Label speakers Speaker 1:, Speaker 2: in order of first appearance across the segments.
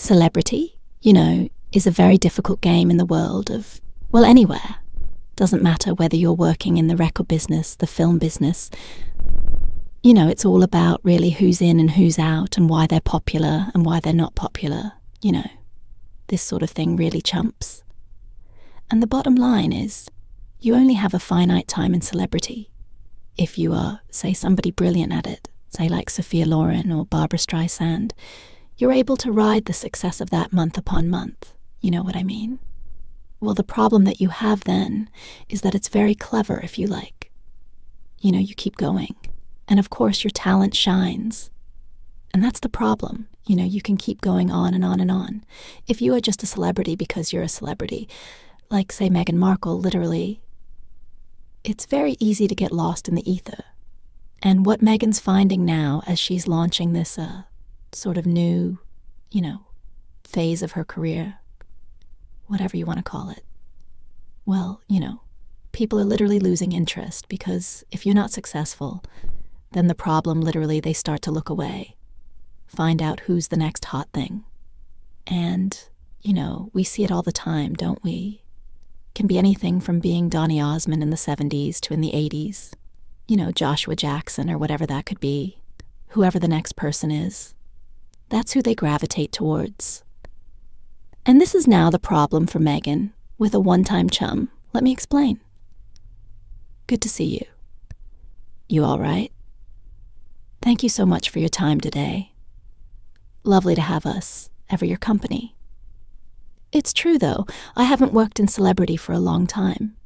Speaker 1: Celebrity, is a very difficult game in the world of, well, anywhere. Doesn't matter whether you're working in the record business, the film business. It's all about really who's in and who's out and why they're popular and why they're not popular. This sort of thing really chumps. And the bottom line is, you only have a finite time in celebrity. If you are, say, somebody brilliant at it, say like Sophia Loren or Barbara Streisand, you're able to ride the success of that month upon month. You know what I mean? Well, the problem that you have then is that it's very clever if you like. You keep going. And of course your talent shines. And that's the problem. You can keep going on and on and on. If you are just a celebrity because you're a celebrity, like say Meghan Markle, literally, it's very easy to get lost in the ether. And what Meghan's finding now as she's launching this sort of new, phase of her career, whatever you want to call it. Well, people are literally losing interest because if you're not successful, then the problem literally they start to look away, find out who's the next hot thing. And, we see it all the time, don't we? It can be anything from being Donny Osmond in the 70s to in the 80s. Joshua Jackson or whatever that could be, whoever the next person is. That's who they gravitate towards. And this is now the problem for Meghan with a one-time chum. Let me explain. Good to see you. You all right? Thank you so much for your time today. Lovely to have us, ever your company. It's true, though, I haven't worked in celebrity for a long time.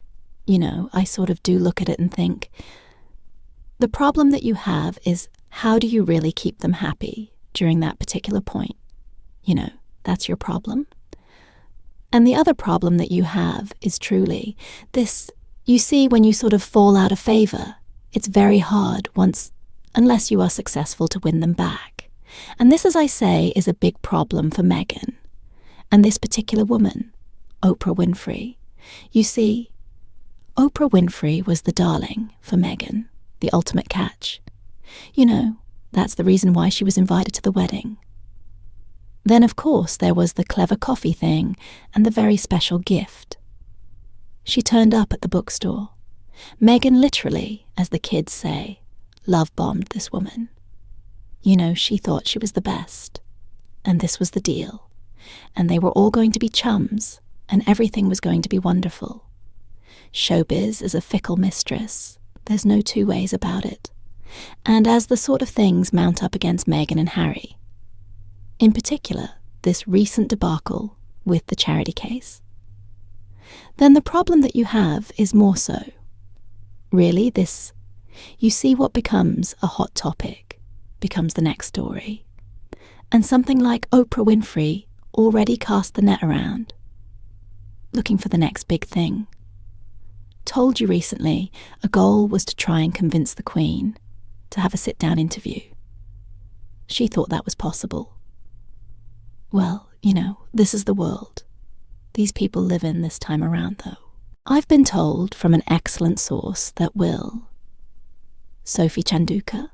Speaker 1: I sort of do look at it and think, the problem that you have is how do you really keep them happy during that particular point? That's your problem. And the other problem that you have is truly this, you see, when you sort of fall out of favor, it's very hard unless you are successful to win them back. And this, as I say, is a big problem for Meghan. And this particular woman, Oprah Winfrey. You see, Oprah Winfrey was the darling for Meghan, the ultimate catch. That's the reason why she was invited to the wedding. Then, of course, there was the clever coffee thing and the very special gift. She turned up at the bookstore. Meghan literally, as the kids say, love-bombed this woman. She thought she was the best. And this was the deal. And they were all going to be chums, and everything was going to be wonderful. Showbiz is a fickle mistress. There's no two ways about it. And as the sort of things mount up against Meghan and Harry, in particular, this recent debacle with the charity case, then the problem that you have is more so. Really, you see what becomes a hot topic, becomes the next story. And something like Oprah Winfrey already cast the net around, looking for the next big thing. Told you recently, a goal was to try and convince the Queen to have a sit-down interview. She thought that was possible. Well, this is the world. These people live in this time around, though. I've been told from an excellent source that Sophie Chanduka,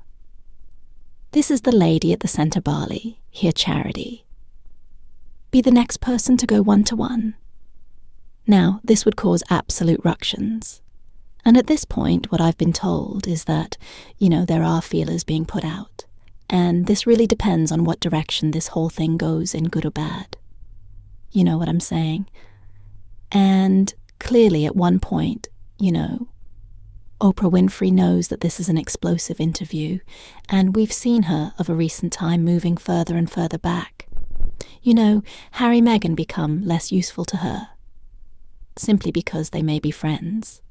Speaker 1: this is the lady at the Centre Bali, here charity, be the next person to go one-to-one. Now, this would cause absolute ructions. And at this point, what I've been told is that, there are feelers being put out. And this really depends on what direction this whole thing goes in, good or bad. You know what I'm saying? And clearly at one point, Oprah Winfrey knows that this is an explosive interview, and we've seen her of a recent time moving further and further back. Harry and Meghan become less useful to her, simply because they may be friends.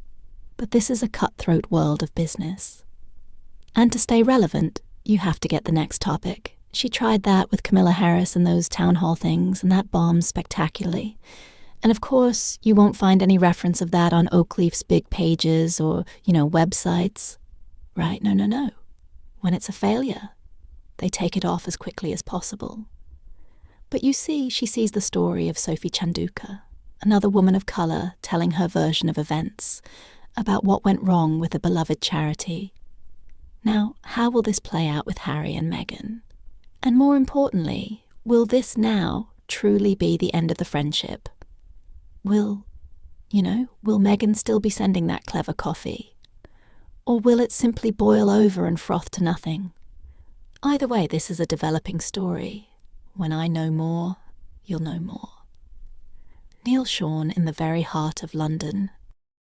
Speaker 1: But this is a cutthroat world of business. And to stay relevant, you have to get the next topic. She tried that with Camilla Harris and those town hall things, and that bombed spectacularly. And of course, you won't find any reference of that on Oakleaf's big pages or, websites. Right? No. When it's a failure, they take it off as quickly as possible. But you see, she sees the story of Sophie Chanduka, another woman of colour telling her version of events, about what went wrong with a beloved charity. Now, how will this play out with Harry and Meghan? And more importantly, will this now truly be the end of the friendship? Will Meghan still be sending that clever coffee? Or will it simply boil over and froth to nothing? Either way, this is a developing story. When I know more, you'll know more. Neil Sean in the very heart of London